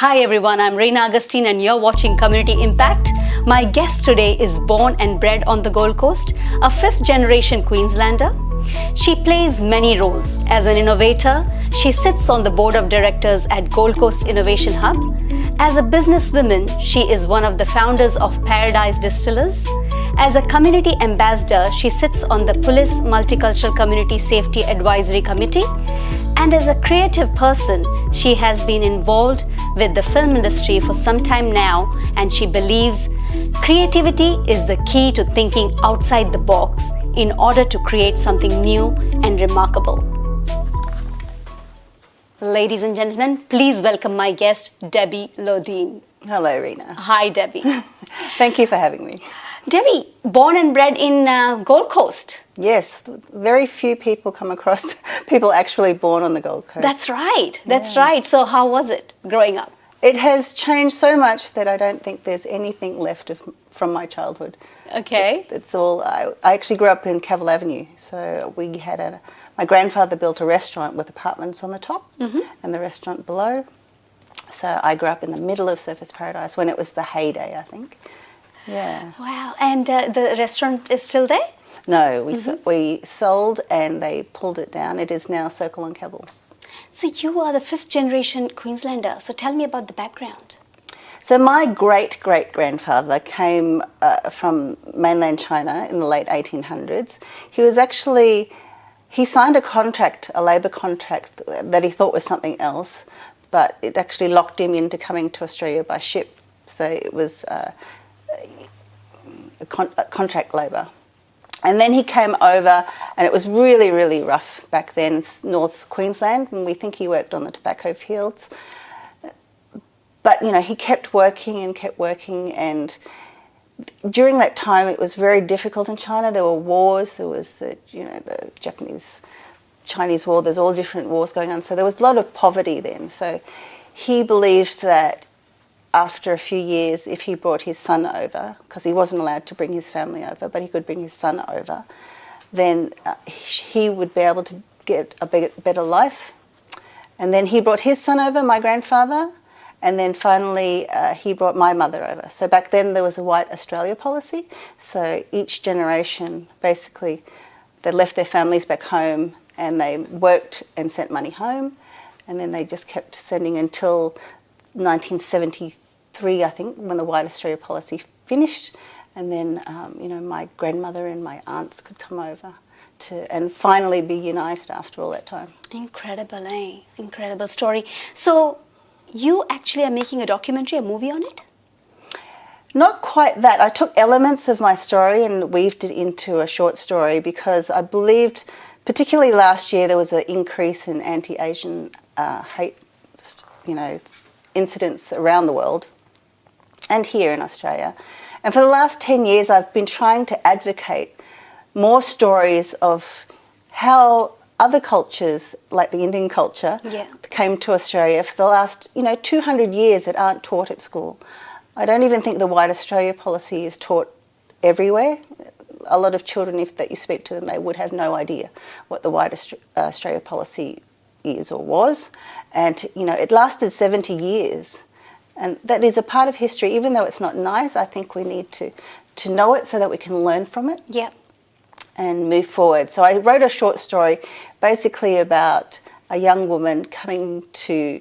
Hi everyone, I'm Reina Augustine and you're watching Community Impact. My guest today is born and bred on the Gold Coast, a fifth-generation Queenslander. She plays many roles. As an innovator, she sits on the board of directors at Gold Coast Innovation Hub. As a businesswoman, she is one of the founders of Paradise Distillers. As a community ambassador, she sits on the Police Multicultural Community Safety Advisory Committee. And as a creative person, she has been involved with the film industry for some time now, and she believes creativity is the key to thinking outside the box in order to create something new and remarkable. Ladies and gentlemen, please welcome my guest, Debby Lo-Dean. Hello, Reena. Hi, Debby. Thank you for having me. Debby, born and bred in Gold Coast. Yes, very few people come across people actually born on the Gold Coast. That's right. That's right. So how was it growing up? It has changed so much that I don't think there's anything left from my childhood. Okay. It's all. I actually grew up in Cavill Avenue, so we had my grandfather built a restaurant with apartments on the top and the restaurant below. So I grew up in the middle of Surfers Paradise when it was the heyday, I think. Yeah. Wow. And the restaurant is still there? No, we sold and they pulled it down. It is now Circle on Cavill. So you are the fifth generation Queenslander. So tell me about the background. So my great-great-grandfather came from mainland China in the late 1800s. He signed a contract, a labour contract that he thought was something else, but it actually locked him into coming to Australia by ship. So it was contract labour. And then he came over, and it was really, really rough back then, North Queensland, and we think he worked on the tobacco fields. But, you know, he kept working, and during that time it was very difficult in China. There were wars, there was the Japanese-Chinese war, there's all different wars going on, so there was a lot of poverty then. So he believed that after a few years, if he brought his son over, because he wasn't allowed to bring his family over, but he could bring his son over, then he would be able to get a better life. And then he brought his son over, my grandfather, and then finally he brought my mother over. So back then there was a white Australia policy, so each generation basically, they left their families back home and they worked and sent money home, and then they just kept sending until 1973, I think, when the White Australia policy finished, and then my grandmother and my aunts could come over and finally be united after all that time. Incredible, eh? Incredible story. So you actually are making a documentary, a movie on it? Not quite that. I took elements of my story and weaved it into a short story because I believed, particularly last year, there was an increase in anti-Asian hate, incidents around the world and here in Australia. And for the last 10 years I've been trying to advocate more stories of how other cultures, like the Indian culture, came to Australia for the last 200 years that aren't taught at school. I don't even think the White Australia policy is taught everywhere. A lot of children, that you speak to them, they would have no idea what the White Australia policy is or was, and it lasted 70 years, and that is a part of history. Even though it's not nice, I think we need to know it so that we can learn from it and move forward. So I wrote a short story basically about a young woman coming to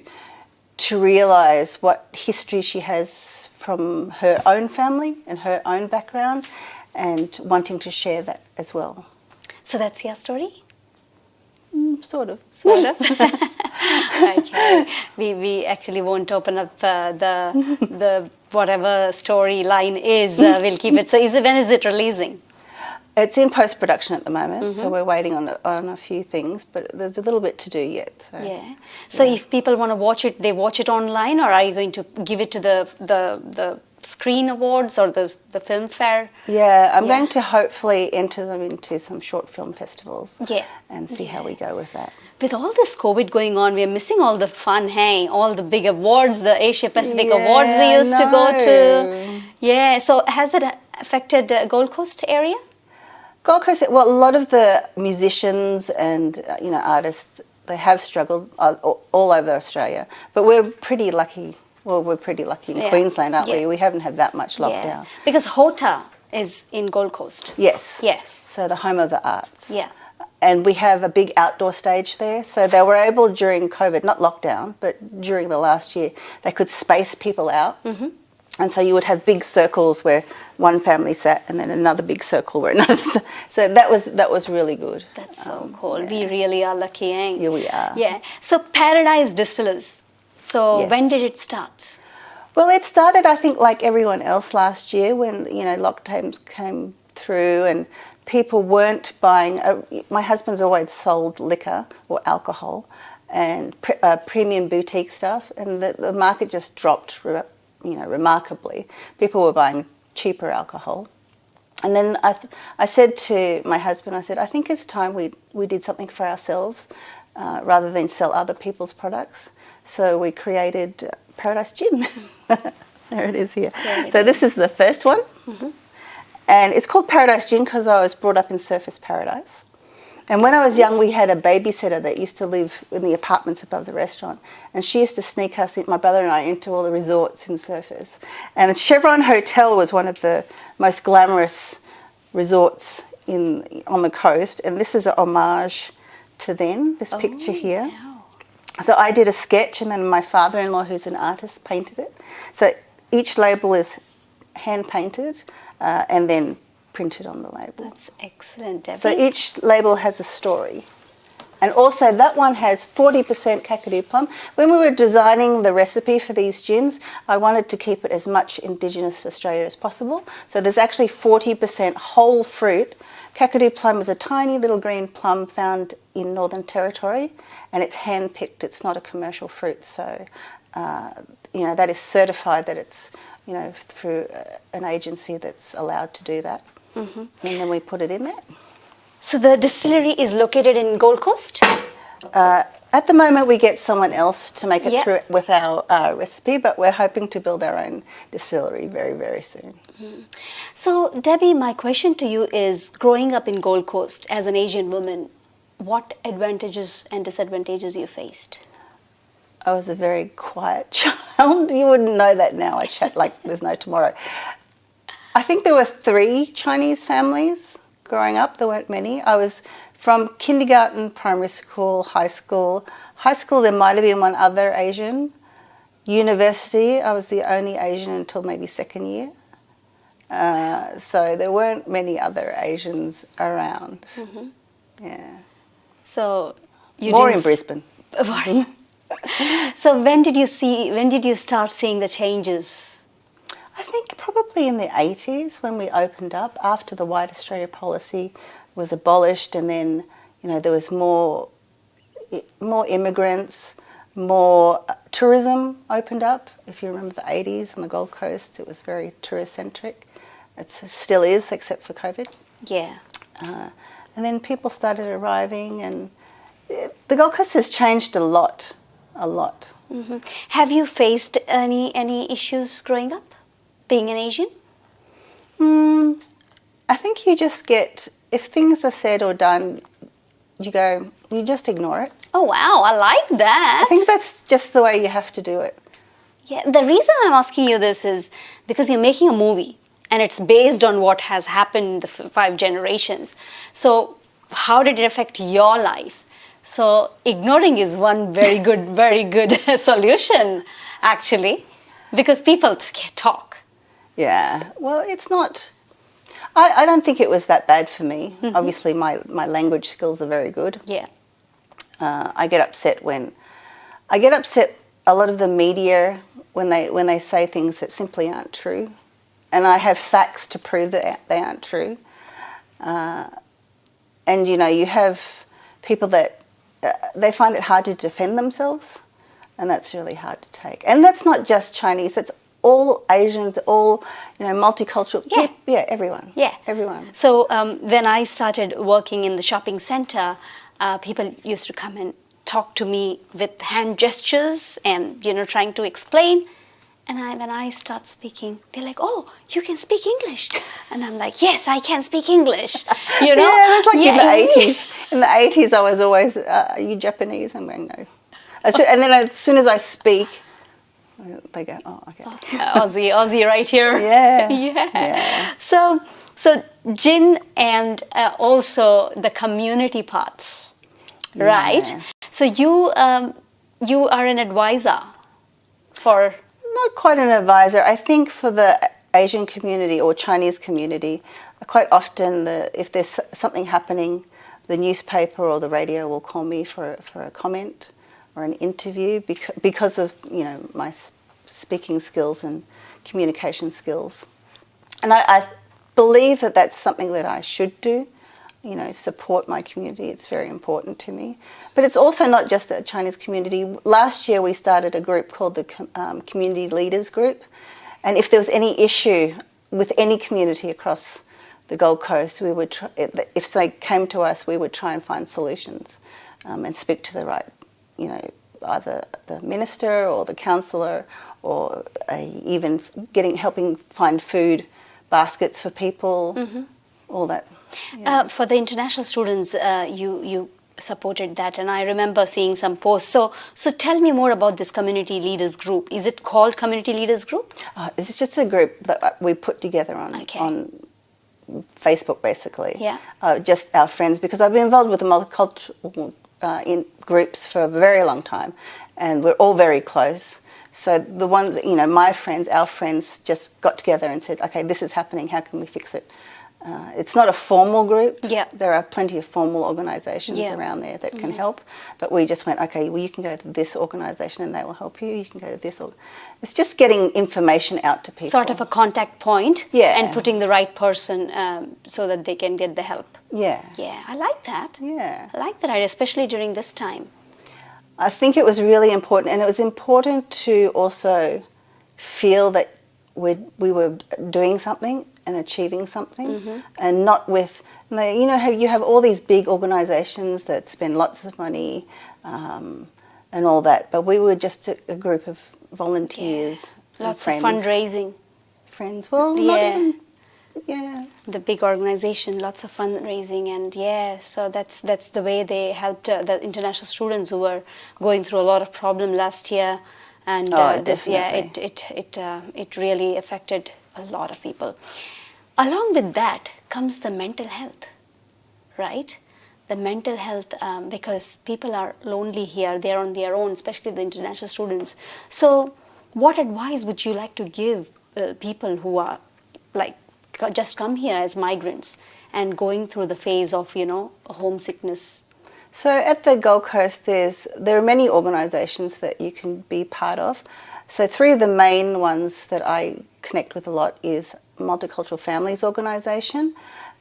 realise what history she has from her own family and her own background, and wanting to share that as well. So that's your story? Sort of. Okay. We actually won't open up the whatever storyline is. We'll keep it. So when is it releasing? It's in post-production at the moment, so we're waiting on a few things, but there's a little bit to do yet. So if people want to watch it, they watch it online, or are you going to give it to the Screen Awards or the film fair? I'm going to hopefully enter them into some short film festivals and see how we go with that. With all this COVID going on, we are missing all the fun, hey? All the big awards, the Asia Pacific Awards we used to go to. So has that affected Gold Coast area? Gold Coast, well, a lot of the musicians and artists, they have struggled all over Australia, but we're pretty lucky. Well, we're pretty lucky in Yeah. Queensland, aren't Yeah. we? We haven't had that much Yeah. lockdown. Because Hota is in Gold Coast. Yes. Yes. So the home of the arts. Yeah. And we have a big outdoor stage there. So they were able during COVID, not lockdown, but during the last year, they could space people out. Mm-hmm. And so you would have big circles where one family sat and then another big circle where another. So that was really good. That's so cool. We really are lucky, eh? Yeah, we are. Yeah. So Paradise Distillers. So Yes. when did it start? Well, it started, I think, like everyone else last year when, lockdowns came through and people weren't buying. My husband's always sold liquor or alcohol and premium boutique stuff, and the market just dropped, remarkably. People were buying cheaper alcohol. And then I said to my husband, I said, I think it's time we did something for ourselves rather than sell other people's products. So we created Paradise Gin. There it is here. So this is the first one. Mm-hmm. And it's called Paradise Gin because I was brought up in Surfers Paradise. And when I was young, we had a babysitter that used to live in the apartments above the restaurant. And she used to sneak us, my brother and I, into all the resorts in Surfers. And the Chevron Hotel was one of the most glamorous resorts on the coast. And this is a homage to them, this picture here. Wow. So I did a sketch, and then my father-in-law, who's an artist, painted it. So each label is hand-painted and then printed on the label. That's excellent, Debbie. So each label has a story. And also that one has 40% Kakadu plum. When we were designing the recipe for these gins, I wanted to keep it as much Indigenous Australia as possible. So there's actually 40% whole fruit. Kakadu plum is a tiny little green plum found in Northern Territory, and it's hand-picked. It's not a commercial fruit. So, that is certified that it's, through an agency that's allowed to do that. Mm-hmm. And then we put it in there. So the distillery is located in Gold Coast? At the moment, we get someone else to make it Yeah. through with our recipe, but we're hoping to build our own distillery very, very soon. Mm. So, Debbie, my question to you is, growing up in Gold Coast as an Asian woman, what advantages and disadvantages you faced? I was a very quiet child. You wouldn't know that now. I chat like there's no tomorrow. I think there were 3 Chinese families growing up. There weren't many. I was from kindergarten, primary school, high school. High school, there might have been one other Asian. University, I was the only Asian until maybe second year. So there weren't many other Asians around. Mm-hmm. Yeah. So you More didn't in Brisbane. So when did you start seeing the changes? I think probably in the 80s when we opened up after the White Australia policy was abolished, and then there was more immigrants, more tourism opened up. If you remember the 80s on the Gold Coast, it was very tourist centric. It still is, except for COVID. Yeah. And then people started arriving, and the Gold Coast has changed a lot. Mm-hmm. Have you faced any issues growing up, being an Asian? I think you just get, if things are said or done, you just ignore it. Oh wow, I like that. I think that's just the way you have to do it. Yeah, the reason I'm asking you this is because you're making a movie and it's based on what has happened the 5 generations. So how did it affect your life? So ignoring is one very good solution, actually, because people talk. Yeah, well, it's not, I don't think it was that bad for me. Mm-hmm. Obviously, my language skills are very good. Yeah. I get upset a lot of the media when they say things that simply aren't true, and I have facts to prove that they aren't true. And you have people that they find it hard to defend themselves, and that's really hard to take. And that's not just Chinese; that's all Asians, all multicultural. Yeah, everyone. Yeah, everyone. So when I started working in the shopping center, people used to come and talk to me with hand gestures and trying to explain. And when I start speaking, they're like, "Oh, you can speak English," and I'm like, "Yes, I can speak English." Yeah, that's like in the 80s. In the 80s, I was always, "Are you Japanese?" I'm going, "No." And then as soon as I speak, They go, oh, okay. Aussie right here. Yeah. Yeah. So gin and also the community part, right? Yeah. So you are an advisor for... Not quite an advisor. I think for the Asian community or Chinese community, quite often if there's something happening, the newspaper or the radio will call me for a comment or an interview because of my speaking skills and communication skills. And I believe that that's something that I should do, support my community. It's very important to me. But it's also not just the Chinese community. Last year we started a group called the Community Leaders Group. And if there was any issue with any community across the Gold Coast, we would if they came to us, we would try and find solutions and speak to the right, either the minister or the councillor, or even helping find food baskets for people, all that. Yeah. For the international students, you supported that, and I remember seeing some posts. So tell me more about this Community Leaders Group. Is it called Community Leaders Group? It's just a group that we put together on Facebook, basically. Yeah. Just our friends, because I've been involved with the multicultural in groups for a very long time, and we're all very close. So the ones, my friends, our friends, just got together and said, okay, this is happening, how can we fix it? It's not a formal group. Yeah. There are plenty of formal organisations around there that can help. But we just went, okay, well, you can go to this organisation and they will help you. You can go to this. It's just getting information out to people. Sort of a contact point. Yeah. And putting the right person so that they can get the help. Yeah. Yeah, I like that. Yeah. I like that idea, especially during this time. I think it was really important. And it was important to also feel that we were doing something and achieving something, and not with, you have all these big organisations that spend lots of money and all that, but we were just a group of volunteers. Lots and of fundraising. Friends, well, not even, The big organisation, lots of fundraising, and so that's the way they helped the international students who were going through a lot of problem last year. And this year, it really affected a lot of people. Along with that comes the mental health, right? The mental health, because people are lonely here, they're on their own, especially the international students. So what advice would you like to give people who are just come here as migrants and going through the phase of, homesickness? So at the Gold Coast, there are many organisations that you can be part of. So three of the main ones that I connect with a lot is Multicultural Families Organisation.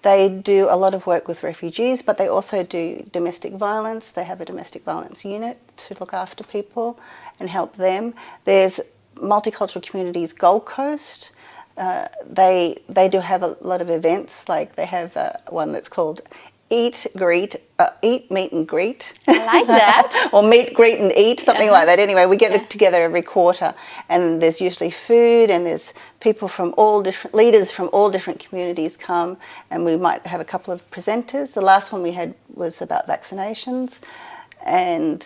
They do a lot of work with refugees, but they also do domestic violence. They have a domestic violence unit to look after people and help them. There's Multicultural Communities Gold Coast. They do have a lot of events, like they have one that's called Eat, Meet and Greet. I like that. Or Meet, Greet and Eat, something like that. Anyway, we get it together every quarter, and there's usually food, and there's people from leaders from all different communities come, and we might have a couple of presenters. The last one we had was about vaccinations, and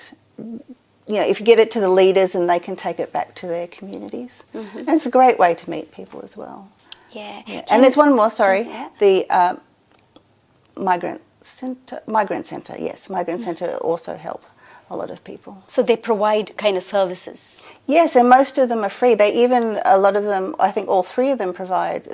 if you get it to the leaders, and they can take it back to their communities. And it's a great way to meet people as well. Yeah. And there's one more, the Migrant Centre, yes. Migrant Centre also help a lot of people. So they provide kind of services? Yes, and most of them are free. A lot of them, I think all three of them provide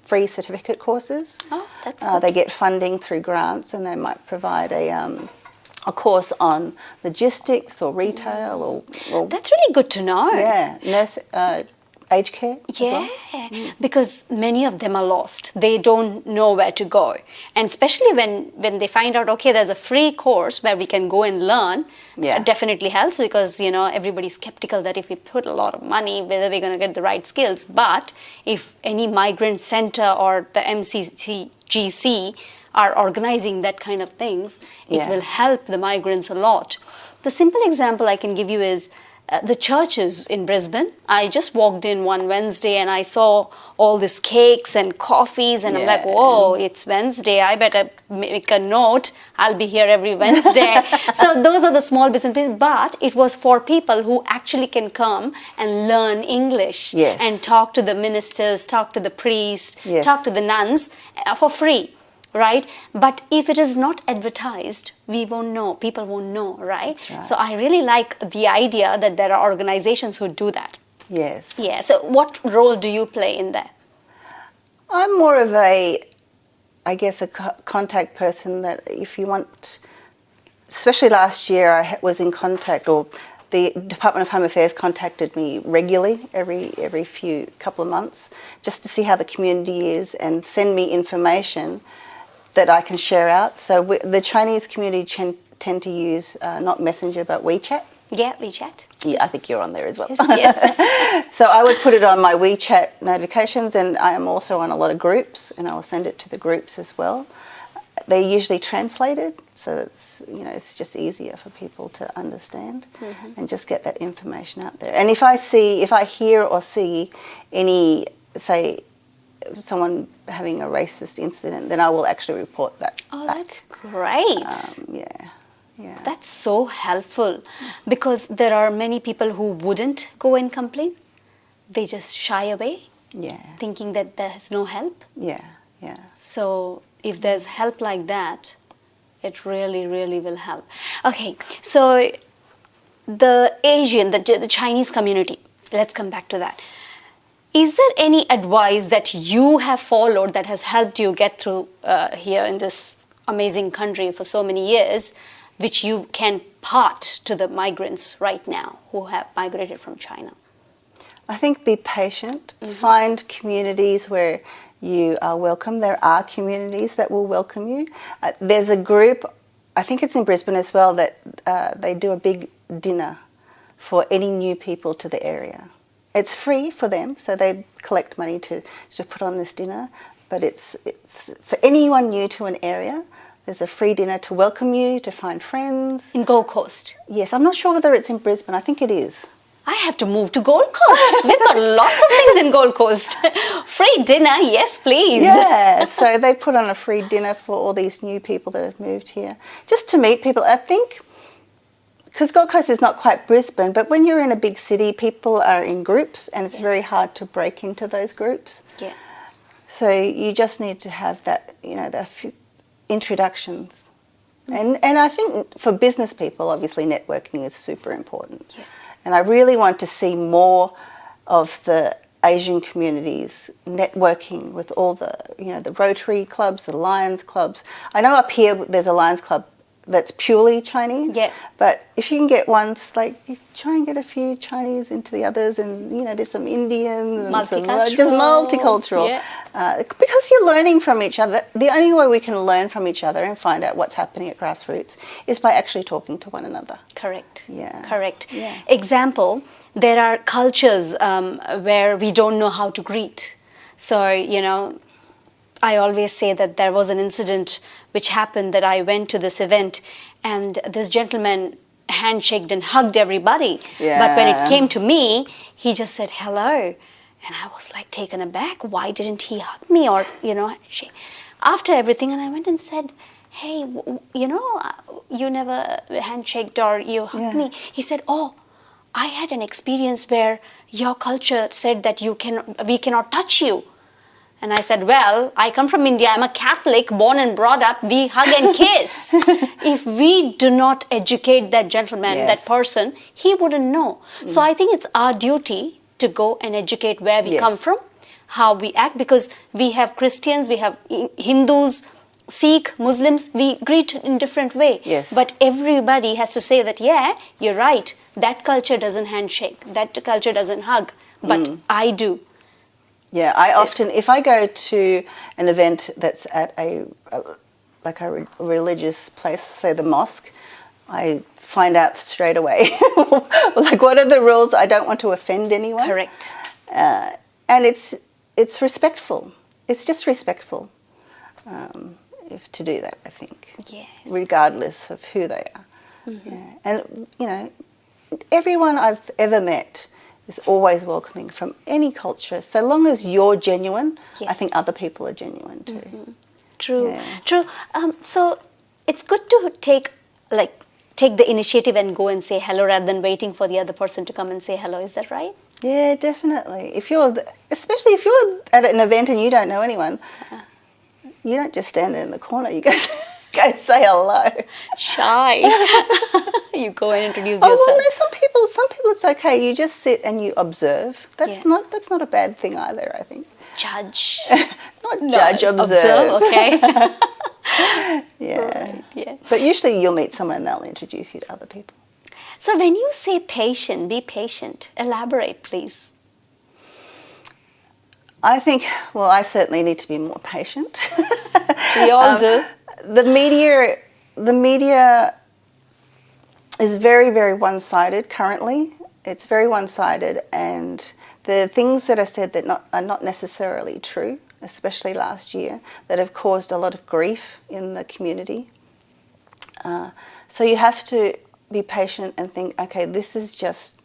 free certificate courses. Oh, that's good. They get funding through grants, and they might provide a course on logistics or retail or That's really good to know. nurse, aged care as well. Because many of them are lost. They don't know where to go. And especially when they find out, okay, there's a free course where we can go and learn, that definitely helps, because, everybody's skeptical that if we put a lot of money, whether we're going to get the right skills. But if any migrant center or the MCGC are organizing that kind of things, it will help the migrants a lot. The simple example I can give you is, the churches in Brisbane. I just walked in one Wednesday and I saw all these cakes and coffees, and I'm like, whoa, it's Wednesday. I better make a note. I'll be here every Wednesday. So those are the small businesses, but it was for people who actually can come and learn English and talk to the ministers, talk to the priests, talk to the nuns for free. Right? But if it is not advertised, we won't know. People won't know, right? So I really like the idea that there are organizations who do that. Yes. Yeah. So what role do you play in that? I'm more of a contact person that if you want, especially last year I was in contact, or the Department of Home Affairs contacted me regularly every couple of months just to see how the community is and send me information that I can share out. So the Chinese community tend to use not Messenger but WeChat. Yeah, WeChat. Yeah, I think you're on there as well. Yes. So I would put it on my WeChat notifications, and I am also on a lot of groups, and I will send it to the groups as well. They're usually translated, so it's just easier for people to understand and just get that information out there. And if I hear or see any, say, someone having a racist incident, then I will actually report that. Oh, that's great. Yeah. That's so helpful, because there are many people who wouldn't go and complain. They just shy away, thinking that there's no help. Yeah. So if there's help like that, it really, really will help. Okay, so the Asian, the Chinese community, let's come back to that. Is there any advice that you have followed that has helped you get through here in this amazing country for so many years, which you can part to the migrants right now who have migrated from China? I think be patient. Find communities where you are welcome. There are communities that will welcome you. There's a group, I think it's in Brisbane as well, that they do a big dinner for any new people to the area. It's free for them, so they collect money to put on this dinner, but it's for anyone new to an area. There's a free dinner to welcome you, to find friends. In GoldCoast? Yes, I'm not sure whether it's in Brisbane. I think it is. I have to move to GoldCoast. We've got lots of things in GoldCoast. Free dinner, yes please. Yeah, so they put on a free dinner for all these new people that have moved here, just to meet people. I think, because Gold Coast is not quite Brisbane, but when you're in a big city, people are in groups, and it's very hard to break into those groups. Yeah. So you just need to have that, the few introductions. And I think for business people, obviously networking is super important. Yeah. And I really want to see more of the Asian communities networking with all the, the Rotary clubs, the Lions clubs. I know up here there's a Lions club that's purely Chinese. Yeah. But if you can get ones, you try and get a few Chinese into the others, and there's some Indian and multicultural. Just multicultural. Yeah. Because you're learning from each other. The only way we can learn from each other and find out what's happening at grassroots is by actually talking to one another. Correct. Yeah. Correct. Yeah. Example, there are cultures where we don't know how to greet. So, I always say that there was an incident which happened, that I went to this event and this gentleman handshaked and hugged everybody. Yeah. But when it came to me, he just said hello. And I was taken aback. Why didn't he hug me or, handshake? After everything, and I went and said, hey, you never handshaked or you hugged me. He said, oh, I had an experience where your culture said that we cannot touch you. And I said, well, I come from India. I'm a Catholic, born and brought up. We hug and kiss. If we do not educate that gentleman, that person, he wouldn't know. So I think it's our duty to go and educate where we come from, how we act, because we have Christians, we have Hindus, Sikh, Muslims, we greet in different way. Yes. But everybody has to say that, yeah, you're right. That culture doesn't handshake. That culture doesn't hug. But I do. Yeah, I often, if I go to an event that's at a religious place, say the mosque, I find out straight away, what are the rules? I don't want to offend anyone. Correct. And it's respectful. It's just respectful to do that, I think. Yes. Regardless of who they are. Mm-hmm. Yeah. And, everyone I've ever met is always welcoming from any culture. So long as you're genuine, Yeah. I think other people are genuine too. True, Yeah. true. So it's good to take the initiative and go and say hello rather than waiting for the other person to come and say hello. Is that right? Yeah, definitely. Especially if you're at an event and you don't know anyone, you don't just stand in the corner. You go say hello. Shy. You go and introduce Oh yourself. well, no. Some people it's okay. You just sit and you observe. That's Yeah. not a bad thing either. I think. Judge. Not judge, observe. Observe, okay. Yeah. Right, yeah. But usually you'll meet someone and they'll introduce you to other people. So when you say patient, be patient. Elaborate, please. I think, well, I certainly need to be more patient. We all do. The media is very, very one-sided currently. It's very one-sided, and the things that are said that are not necessarily true, especially last year, that have caused a lot of grief in the community. So you have to be patient and think, okay, this is just,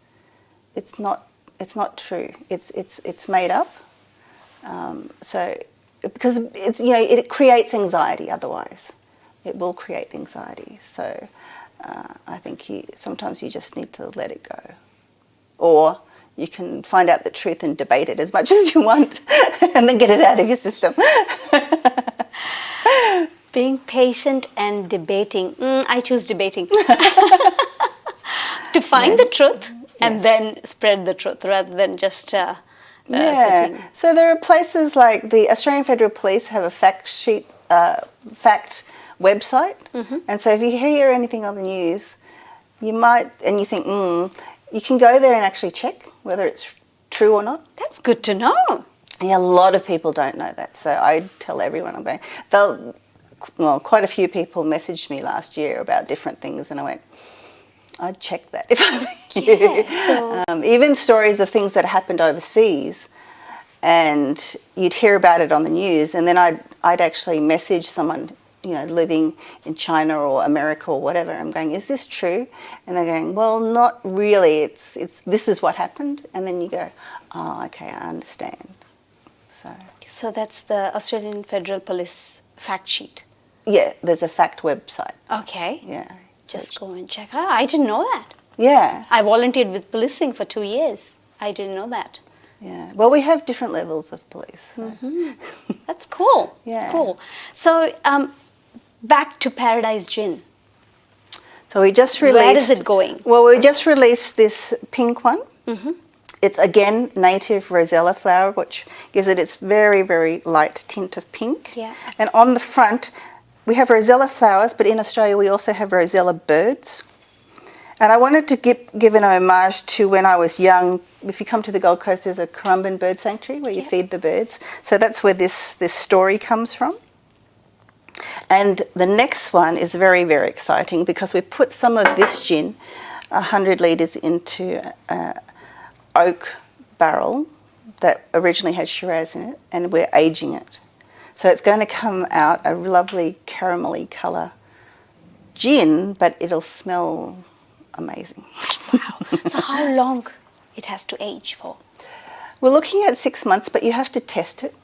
it's not true. It's made up. So because it's, you know, it creates anxiety otherwise. It will create anxiety. So I think sometimes you just need to let it go. Or you can find out the truth and debate it as much as you want and then get it out of your system. Being patient and debating. I choose debating. To find the truth and then spread the truth rather than just sitting. So there are places like the Australian Federal Police have a fact website. And so if you hear anything on the news, you might, and you think, you can go there and actually check whether it's true or not. That's good to know. Yeah, a lot of people don't know that. So I tell everyone I'm going. Quite a few people messaged me last year about different things, and I went, I'd check that if I were you. Yeah, so Even stories of things that happened overseas, and you'd hear about it on the news, and then I'd actually message someone, you know, living in China or America or whatever. I'm going, is this true? And they're going, well, not really. It's this is what happened, and then you go, oh, okay, I understand. So that's the Australian Federal Police fact sheet. Yeah, there's a fact website. Okay. Yeah. Just go and check. Oh, I didn't know that. Yeah. I volunteered with policing for 2 years. I didn't know that. Yeah. Well, we have different levels of police. So. That's cool. Yeah. That's cool. So back to Paradise Gin. So we just released... Where is it going? Well, we just released this pink one. It's, again, native rosella flower, which gives it its very, very light tint of pink. Yeah. And on the front, we have rosella flowers, but in Australia we also have rosella birds. And I wanted to give an homage to when I was young. If you come to the Gold Coast, there's a Currumbin bird sanctuary where you feed the birds. So that's where this story comes from. And the next one is very, very exciting because we put some of this gin, 100 litres, into oak barrel that originally had Shiraz in it, and we're aging it. So it's going to come out a lovely caramelly colour gin, but it'll smell amazing. Wow. So how long it has to age for? We're looking at 6 months, but you have to test it.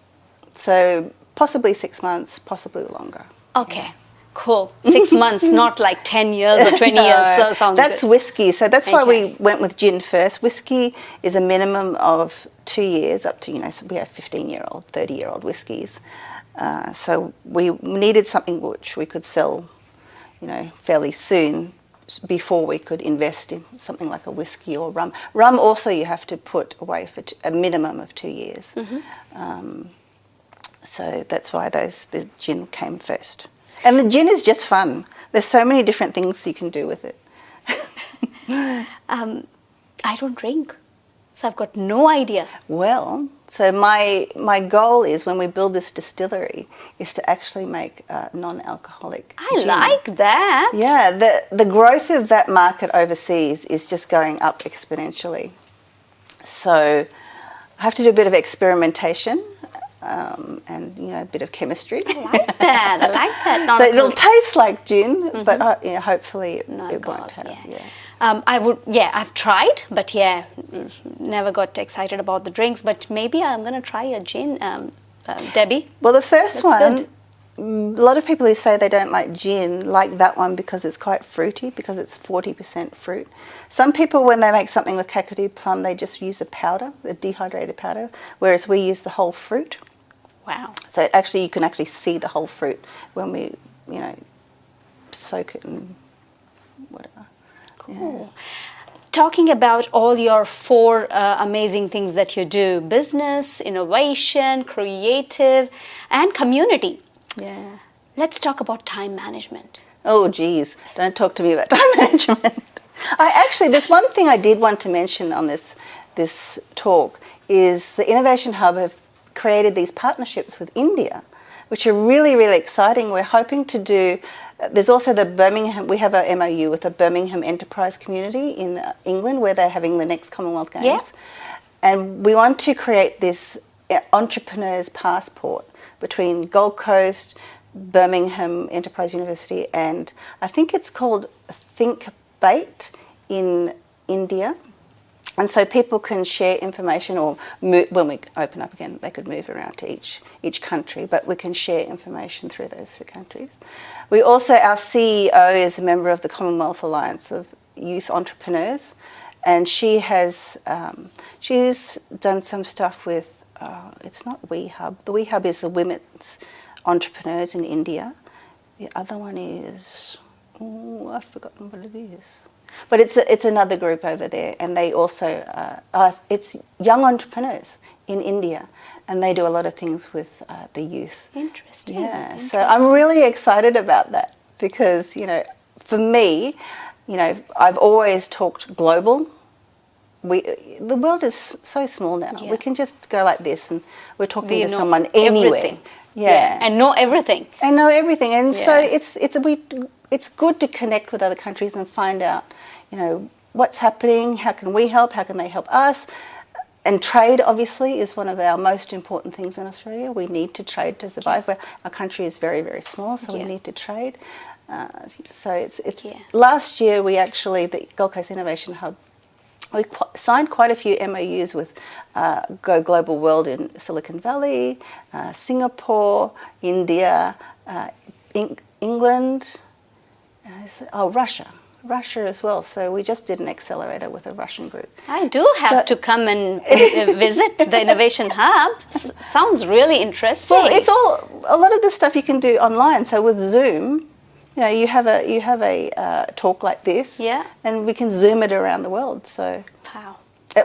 So possibly 6 months, possibly longer. Okay. Cool. 6 months, not like 10 years or 20 years. So sounds that's good. whiskey. So that's why Okay. we went with gin first. Whiskey is a minimum of 2 years up to, so we have 15-year-old, 30-year-old whiskies. So we needed something which we could sell, fairly soon before we could invest in something like a whiskey or rum. Rum also you have to put away for a minimum of 2 years. So that's why the gin came first. And the gin is just fun. There's so many different things you can do with it. I don't drink, so I've got no idea. Well, so my goal is when we build this distillery is to actually make non-alcoholic I gin. like that. Yeah, the growth of that market overseas is just going up exponentially. So I have to do a bit of experimentation and a bit of chemistry. I like that. I like that. Not So a it'll cool- taste like gin, but hopefully Not it won't gold, have. yeah. Yeah. I've tried, but never got excited about the drinks. But maybe I'm gonna try a gin, Debbie. Well, the first That's one, good. a lot of people who say they don't like gin like that one because it's quite fruity, because it's 40% fruit. Some people, when they make something with Kakadu plum, they just use a powder, a dehydrated powder, whereas we use the whole fruit. Wow. So you can actually see the whole fruit when we, soak it and whatever. Cool. Talking about all your 4 amazing things that you do: business, innovation, creative, and community. Yeah. Let's talk about time management. Oh, geez, don't talk to me about time management. There's one thing I did want to mention on this talk is the Innovation Hub have created these partnerships with India, which are really, really exciting. We're hoping to do, there's also the Birmingham, we have a MOU with the Birmingham Enterprise Community in England where they're having the next Commonwealth Games. Yeah. And we want to create this entrepreneur's passport between Gold Coast, Birmingham Enterprise University, and I think it's called Think Bait in India. And so people can share information, or when we open up again, they could move around to each country, but we can share information through those 3 countries. We also, our CEO is a member of the Commonwealth Alliance of Youth Entrepreneurs, and she has, she's done some stuff with, it's not WeHub. The WeHub is the women's entrepreneurs in India. The other one is, I've forgotten what it is. But it's another group over there, and they also, it's young entrepreneurs in India, and they do a lot of things with the youth. Interesting. Yeah, so I'm really excited about that because, for me, I've always talked global. The world is so small now. Yeah. We can just go like this, and we're talking We to know someone anywhere. everything. Yeah. And know everything. And know everything, and so Yeah. it's good to connect with other countries and find out, what's happening, how can we help, how can they help us, and trade obviously is one of our most important things in Australia. We need to trade to survive. Our country is very, very small, so we need to trade. So it's last year we actually, the Gold Coast Innovation Hub, we signed quite a few MOUs with Go Global World in Silicon Valley, Singapore, India, England, Russia as well. So we just did an accelerator with a Russian group. I do have to come and visit the Innovation Hub. Sounds really interesting. Well, it's a lot of this stuff you can do online. So with Zoom, you have a talk like this, and we can Zoom it around the world. So wow.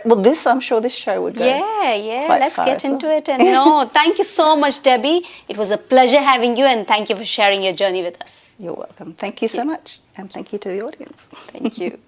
Well, I'm sure this show would go. Yeah. quite Let's far get as well. into it. And no, thank you so much, Debbie. It was a pleasure having you, and thank you for sharing your journey with us. You're welcome. Thank you so much, and thank you to the audience. Thank you.